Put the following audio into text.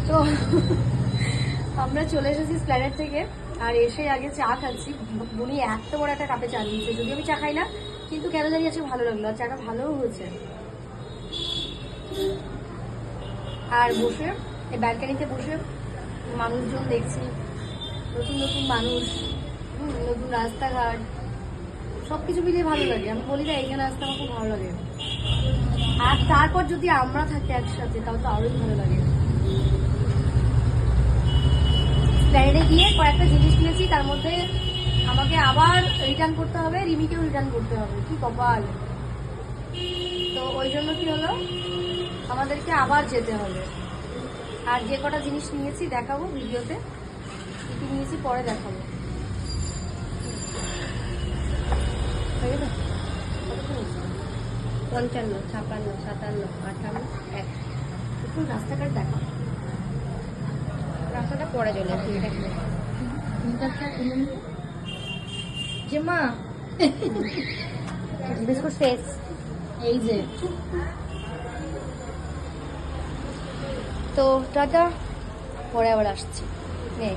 তো আমরা চলে এসেছি স্প্ল্যানেড থেকে, আর এসে আগে চা খাচ্ছি। বুনি এত বড় একটা কাপে চা দিয়েছে, যদি আমি চা খাই না, কিন্তু কেন জানি আজকে ভালো লাগলো, আর চাটা ভালোও হয়েছে। আর বসে এই ব্যালকানিতে বসে মানুষজন দেখছি, নতুন নতুন মানুষ, নতুন রাস্তাঘাট, সবকিছু মিলিয়ে ভালো লাগে। আমি বলি না, এইখানে আসতে আমার খুব ভালো লাগে। আর তারপর যদি আমরা থাকি একসাথে, তাহলে তো আরোই ভালো লাগে। স্প্ল্যানেডে গিয়ে কয়েকটা জিনিস কিনেছি, তার মধ্যে আমাকে আবার রিটার্ন করতে হবে, রিমিকেও রিটার্ন করতে হবে, কি কপাল। তো ওই জন্য কি হলো, আমাদেরকে আবার যেতে হবে। আর যে কটা জিনিস নিয়েছি দেখাবো ভিডিওতে, কি কি নিয়েছি পরে দেখাবো। 55, 56, 57, 58, 1। একটু রাস্তাঘাট দেখা, রাস্তাটা পরে চলে আসি, এটা কি যে মা বিস্কুট শেষ। এই যে তো টাটা, পরে আবার আসছি। নে